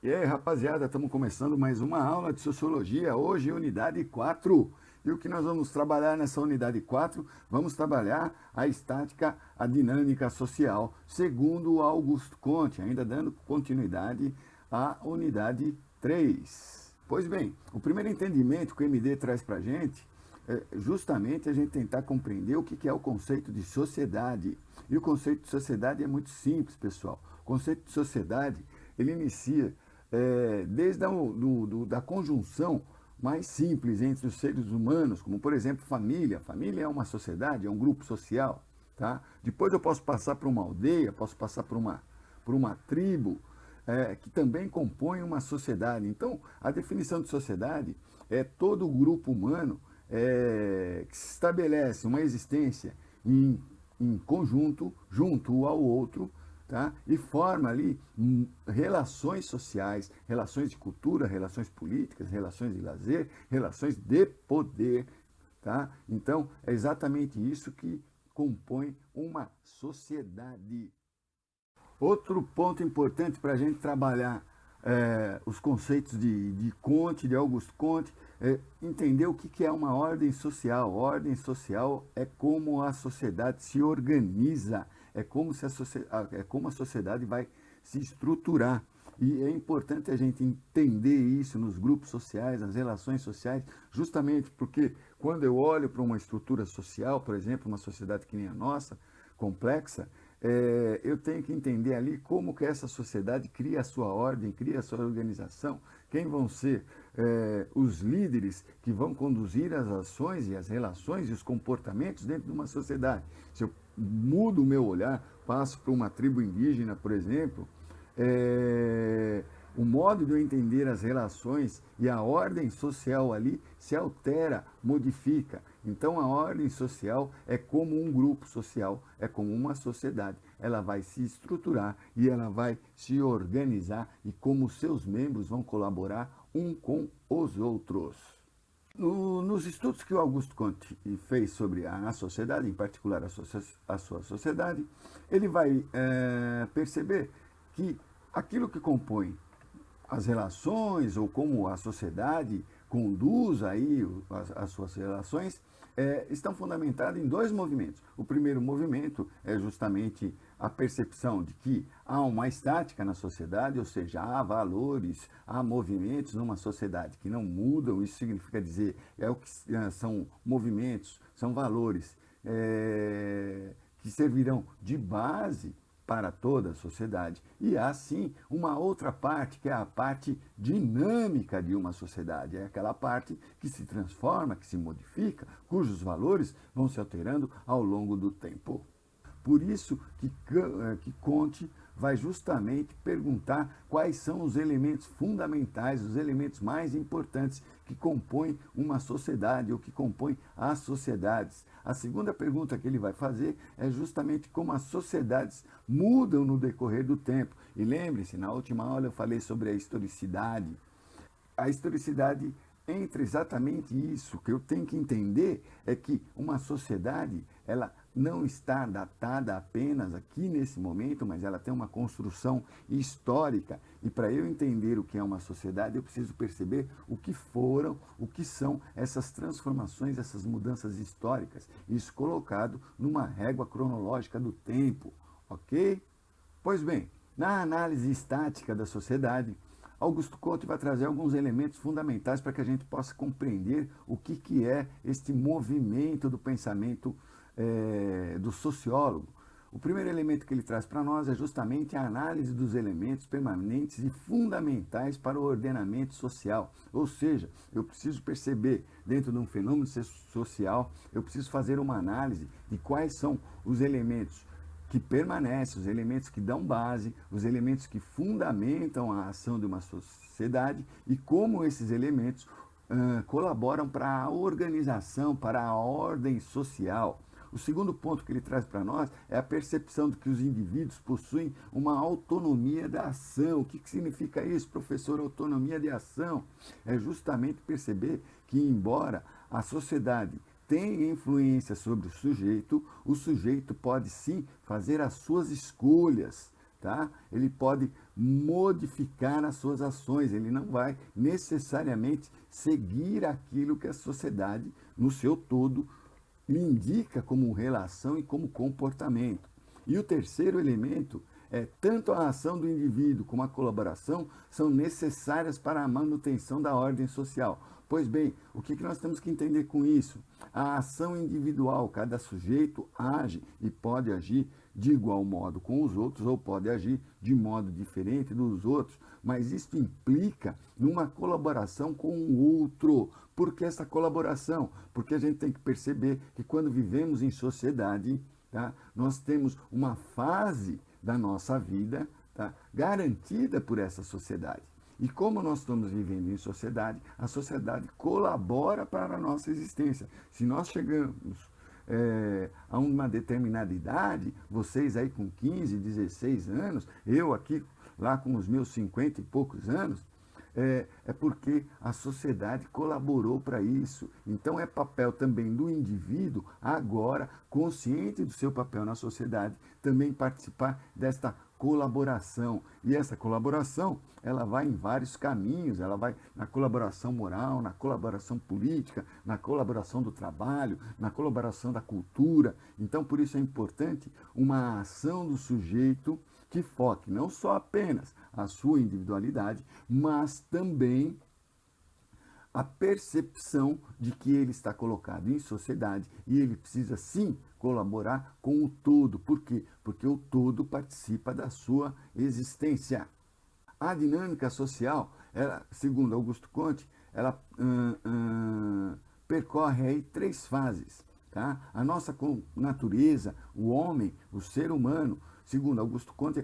E aí, rapaziada, estamos começando mais uma aula de Sociologia, hoje unidade 4. E o que nós vamos trabalhar nessa unidade 4? Vamos trabalhar a estática, a dinâmica social, segundo Augusto Comte, ainda dando continuidade à unidade 3. Pois bem, o primeiro entendimento que o MD traz para a gente é justamente a gente tentar compreender o que é o conceito de sociedade. E o conceito de sociedade é muito simples, pessoal. O conceito de sociedade, ele inicia desde da conjunção mais simples entre os seres humanos, como por exemplo família. Família é uma sociedade, é um grupo social. Tá? Depois eu posso passar por uma aldeia, posso passar por uma tribo, que também compõe uma sociedade. Então, a definição de sociedade é todo o grupo humano que se estabelece uma existência em conjunto, junto ao outro, tá? E forma ali relações sociais, relações de cultura, relações políticas, relações de lazer, relações de poder. Tá? Então, é exatamente isso que compõe uma sociedade. Outro ponto importante para a gente trabalhar os conceitos de Comte, de Augusto Comte, é entender o que é uma ordem social. Ordem social é como a sociedade se organiza, é como a sociedade vai se estruturar. E é importante a gente entender isso nos grupos sociais, nas relações sociais, justamente porque quando eu olho para uma estrutura social, por exemplo, uma sociedade que nem a nossa, complexa, eu tenho que entender ali como que essa sociedade cria a sua ordem, cria a sua organização, quem vão ser os líderes que vão conduzir as ações e as relações e os comportamentos dentro de uma sociedade. Se eu mudo o meu olhar, passo para uma tribo indígena, por exemplo, o modo de eu entender as relações e a ordem social ali se altera, modifica. Então a ordem social é como um grupo social, é como uma sociedade. Ela vai se estruturar e ela vai se organizar e como seus membros vão colaborar um com os outros. Nos estudos que o Augusto Comte fez sobre a sociedade, em particular a sua sociedade, ele vai perceber que aquilo que compõe as relações ou como a sociedade conduz aí as suas relações estão fundamentadas em dois movimentos. O primeiro movimento é justamente a percepção de que há uma estática na sociedade, ou seja, há valores, há movimentos numa sociedade que não mudam. Isso significa dizer, o que são movimentos, são valores que servirão de base para toda a sociedade. E há sim uma outra parte, que é a parte dinâmica de uma sociedade. É aquela parte que se transforma, que se modifica, cujos valores vão se alterando ao longo do tempo. Por isso que Comte vai justamente perguntar quais são os elementos fundamentais, os elementos mais importantes que compõem uma sociedade ou que compõem as sociedades. A segunda pergunta que ele vai fazer é justamente como as sociedades mudam no decorrer do tempo. E lembre-se, na última aula eu falei sobre a historicidade. A historicidade entra exatamente isso. O que eu tenho que entender é que uma sociedade, ela não está datada apenas aqui nesse momento, mas ela tem uma construção histórica. E para eu entender o que é uma sociedade, eu preciso perceber o que foram, o que são essas transformações, essas mudanças históricas. Isso colocado numa régua cronológica do tempo, ok? Pois bem, na análise estática da sociedade, Augusto Comte vai trazer alguns elementos fundamentais para que a gente possa compreender o que é este movimento do pensamento do sociólogo. O primeiro elemento que ele traz para nós é justamente a análise dos elementos permanentes e fundamentais para o ordenamento social. Ou seja, eu preciso perceber, dentro de um fenômeno social, eu preciso fazer uma análise de quais são os elementos que permanecem, os elementos que dão base, os elementos que fundamentam a ação de uma sociedade e como esses elementos colaboram para a organização, para a ordem social. O segundo ponto que ele traz para nós é a percepção de que os indivíduos possuem uma autonomia da ação. O que significa isso, professor? Autonomia de ação é justamente perceber que, embora a sociedade tem influência sobre o sujeito pode sim fazer as suas escolhas, tá? Ele pode modificar as suas ações, ele não vai necessariamente seguir aquilo que a sociedade, no seu todo, lhe indica como relação e como comportamento. E o terceiro elemento é tanto a ação do indivíduo como a colaboração são necessárias para a manutenção da ordem social. Pois bem, o que nós temos que entender com isso? A ação individual, cada sujeito age e pode agir de igual modo com os outros ou pode agir de modo diferente dos outros, mas isso implica numa colaboração com o outro. Por que essa colaboração? Porque a gente tem que perceber que quando vivemos em sociedade, tá, nós temos uma fase da nossa vida, tá, garantida por essa sociedade. E como nós estamos vivendo em sociedade, a sociedade colabora para a nossa existência. Se nós chegamos a uma determinada idade, vocês aí com 15, 16 anos, eu aqui lá com os meus 50 e poucos anos, é porque a sociedade colaborou para isso. Então é papel também do indivíduo, agora, consciente do seu papel na sociedade, também participar desta colaboração. E essa colaboração, ela vai em vários caminhos, ela vai na colaboração moral, na colaboração política, na colaboração do trabalho, na colaboração da cultura. Então, por isso é importante uma ação do sujeito que foque não só apenas a sua individualidade, mas também a percepção de que ele está colocado em sociedade e ele precisa sim colaborar com o todo. Por quê? Porque o todo participa da sua existência. A dinâmica social, ela, segundo Augusto Comte, ela percorre aí 3 fases. Tá? A nossa natureza, o homem, o ser humano, segundo Augusto Comte,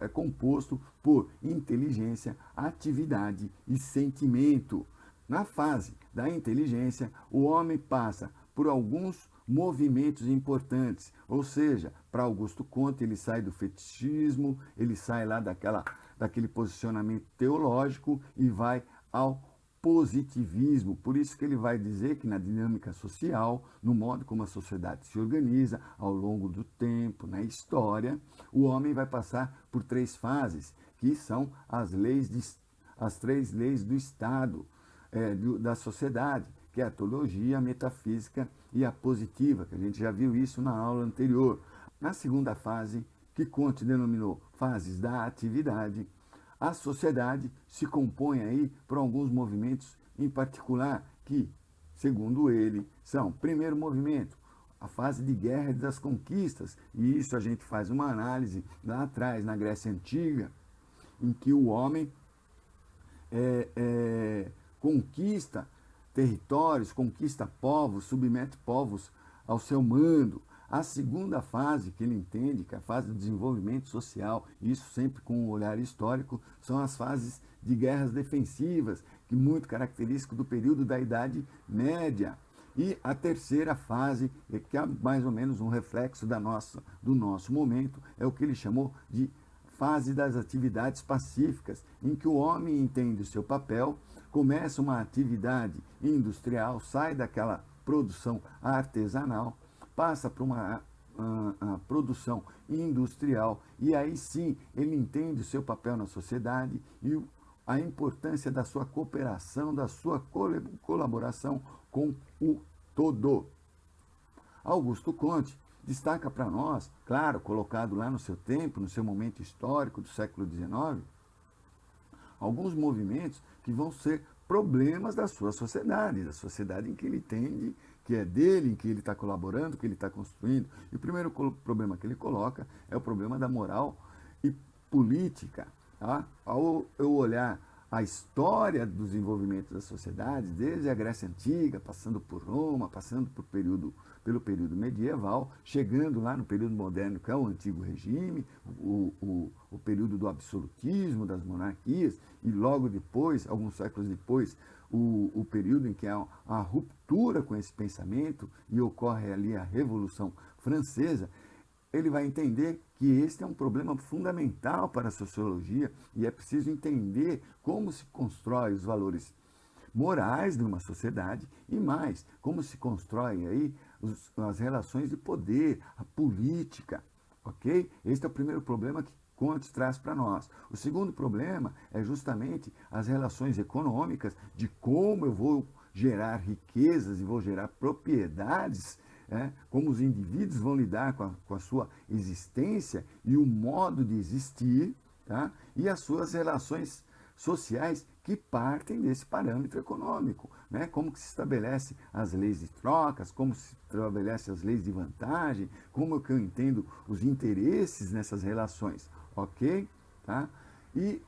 é composto por inteligência, atividade e sentimento. Na fase da inteligência, o homem passa por alguns movimentos importantes, ou seja, para Augusto Comte, ele sai do fetichismo, ele sai lá daquele posicionamento teológico e vai ao positivismo. Por isso que ele vai dizer que na dinâmica social, no modo como a sociedade se organiza ao longo do tempo, na história, o homem vai passar por 3 fases, que são as 3 leis do Estado, da sociedade, que é a teologia, a metafísica e a positiva, que a gente já viu isso na aula anterior. Na segunda fase, que Comte denominou fases da atividade, a sociedade se compõe aí por alguns movimentos em particular que, segundo ele, são, primeiro movimento, a fase de guerra e das conquistas, e isso a gente faz uma análise lá atrás, na Grécia Antiga, em que o homem conquista territórios, conquista povos, submete povos ao seu mando. A segunda fase que ele entende, que é a fase do desenvolvimento social, isso sempre com um olhar histórico, são as fases de guerras defensivas, que muito característico do período da Idade Média. E a terceira fase, que é mais ou menos um reflexo do nosso momento, é o que ele chamou de fase das atividades pacíficas, em que o homem entende o seu papel, começa uma atividade industrial, sai daquela produção artesanal, passa para uma produção industrial e aí sim ele entende o seu papel na sociedade e a importância da sua cooperação, da sua colaboração com o todo. Augusto Comte destaca para nós, claro, colocado lá no seu tempo, no seu momento histórico do século XIX, alguns movimentos que vão ser problemas da sua sociedade, da sociedade em que ele entende que é dele, em que ele está colaborando, que ele está construindo. E o primeiro problema que ele coloca é o problema da moral e política. Tá? Ao eu olhar a história do desenvolvimento da sociedade, desde a Grécia Antiga, passando por Roma, passando pelo período medieval, chegando lá no período moderno, que é o Antigo Regime, o período do absolutismo, das monarquias, e logo depois, alguns séculos depois, o período em que há a ruptura com esse pensamento e ocorre ali a Revolução Francesa, ele vai entender que este é um problema fundamental para a sociologia e é preciso entender como se constrói os valores morais de uma sociedade e mais, como se constrói aí as relações de poder, a política, ok? Este é o primeiro problema Comte traz para nós. O segundo problema é justamente as relações econômicas, de como eu vou gerar riquezas e vou gerar propriedades, como os indivíduos vão lidar com a sua existência e o modo de existir, tá? E as suas relações sociais que partem desse parâmetro econômico, né? Como que se estabelece as leis de trocas, como se estabelece as leis de vantagem, como que eu entendo os interesses nessas relações, ok? Tá? E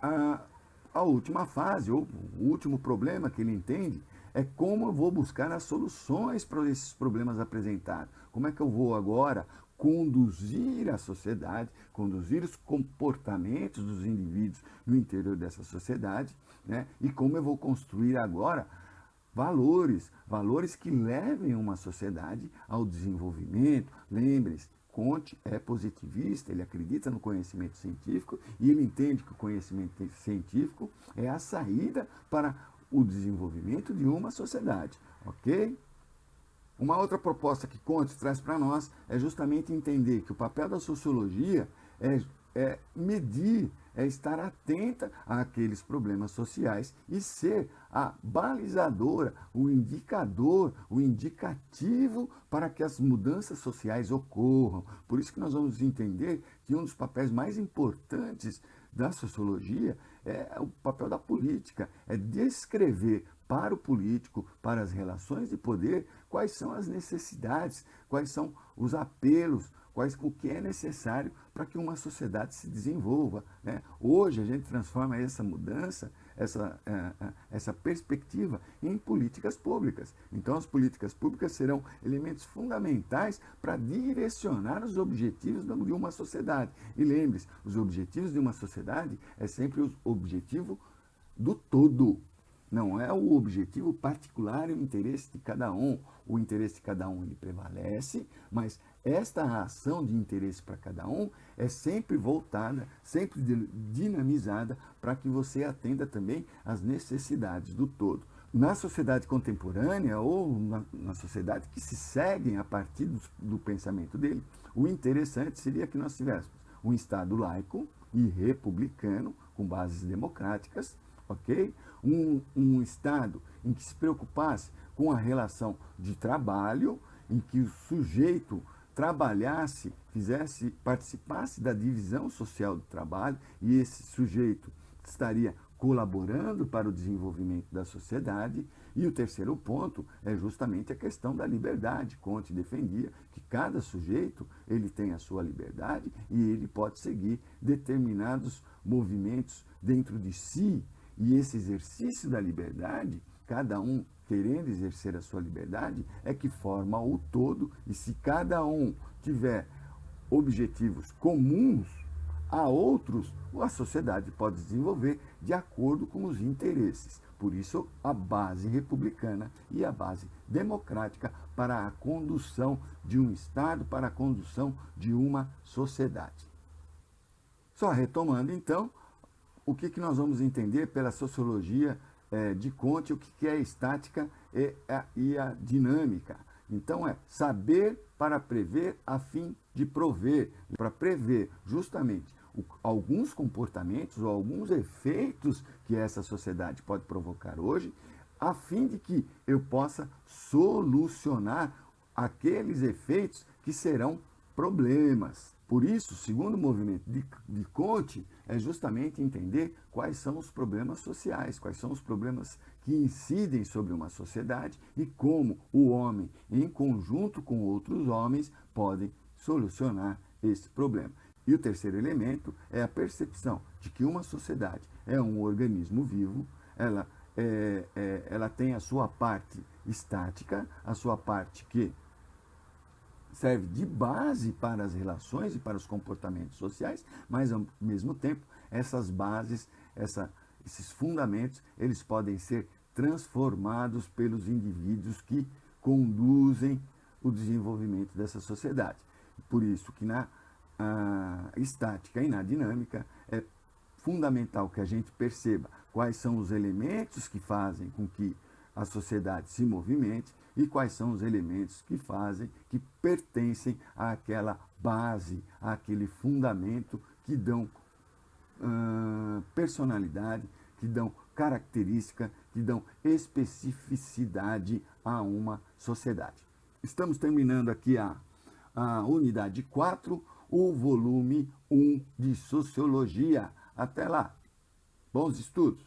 a última fase, ou o último problema que ele entende, é como eu vou buscar as soluções para esses problemas apresentados. Como é que eu vou agora conduzir a sociedade, conduzir os comportamentos dos indivíduos no interior dessa sociedade, né? E como eu vou construir agora valores que levem uma sociedade ao desenvolvimento. Lembre-se, Comte é positivista, ele acredita no conhecimento científico e ele entende que o conhecimento científico é a saída para o desenvolvimento de uma sociedade, ok? Uma outra proposta que Comte traz para nós é justamente entender que o papel da sociologia é medir, é estar atenta àqueles problemas sociais e ser a balizadora, o indicador, o indicativo para que as mudanças sociais ocorram. Por isso que nós vamos entender que um dos papéis mais importantes da sociologia é o papel da política, é descrever para o político, para as relações de poder, quais são as necessidades, quais são os apelos, o que é necessário para que uma sociedade se desenvolva, né? Hoje a gente transforma essa mudança, essa perspectiva em políticas públicas. Então as políticas públicas serão elementos fundamentais para direcionar os objetivos de uma sociedade. E lembre-se, os objetivos de uma sociedade é sempre o objetivo do todo. Não é o objetivo particular e o interesse de cada um. O interesse de cada um ele prevalece, mas esta ação de interesse para cada um é sempre voltada, sempre dinamizada para que você atenda também às necessidades do todo. Na sociedade contemporânea ou na sociedade que se seguem a partir do pensamento dele, o interessante seria que nós tivéssemos um Estado laico e republicano, com bases democráticas, ok? Um Estado em que se preocupasse com a relação de trabalho, em que o sujeito trabalhasse, participasse da divisão social do trabalho, e esse sujeito estaria colaborando para o desenvolvimento da sociedade. E o terceiro ponto é justamente a questão da liberdade. Comte defendia que cada sujeito ele tem a sua liberdade e ele pode seguir determinados movimentos dentro de si. E esse exercício da liberdade, cada um querendo exercer a sua liberdade, é que forma o todo. E se cada um tiver objetivos comuns a outros, a sociedade pode desenvolver de acordo com os interesses. Por isso, a base republicana e a base democrática para a condução de um Estado, para a condução de uma sociedade. Só retomando, então, o que nós vamos entender pela sociologia de Comte, o que é a estática e a dinâmica. Então, é saber para prever a fim de prover, para prever justamente alguns comportamentos ou alguns efeitos que essa sociedade pode provocar hoje, a fim de que eu possa solucionar aqueles efeitos que serão problemas. Por isso, segundo o movimento de Comte, é justamente entender quais são os problemas sociais, quais são os problemas que incidem sobre uma sociedade e como o homem, em conjunto com outros homens, podem solucionar esse problema. E o terceiro elemento é a percepção de que uma sociedade é um organismo vivo, ela tem a sua parte estática, a sua parte que serve de base para as relações e para os comportamentos sociais, mas ao mesmo tempo essas bases, esses fundamentos, eles podem ser transformados pelos indivíduos que conduzem o desenvolvimento dessa sociedade. Por isso que na estática e na dinâmica é fundamental que a gente perceba quais são os elementos que fazem com que a sociedade se movimente e quais são os elementos que pertencem àquela base, àquele fundamento que dão personalidade, que dão característica, que dão especificidade a uma sociedade. Estamos terminando aqui a unidade 4, o volume 1 de Sociologia. Até lá. Bons estudos!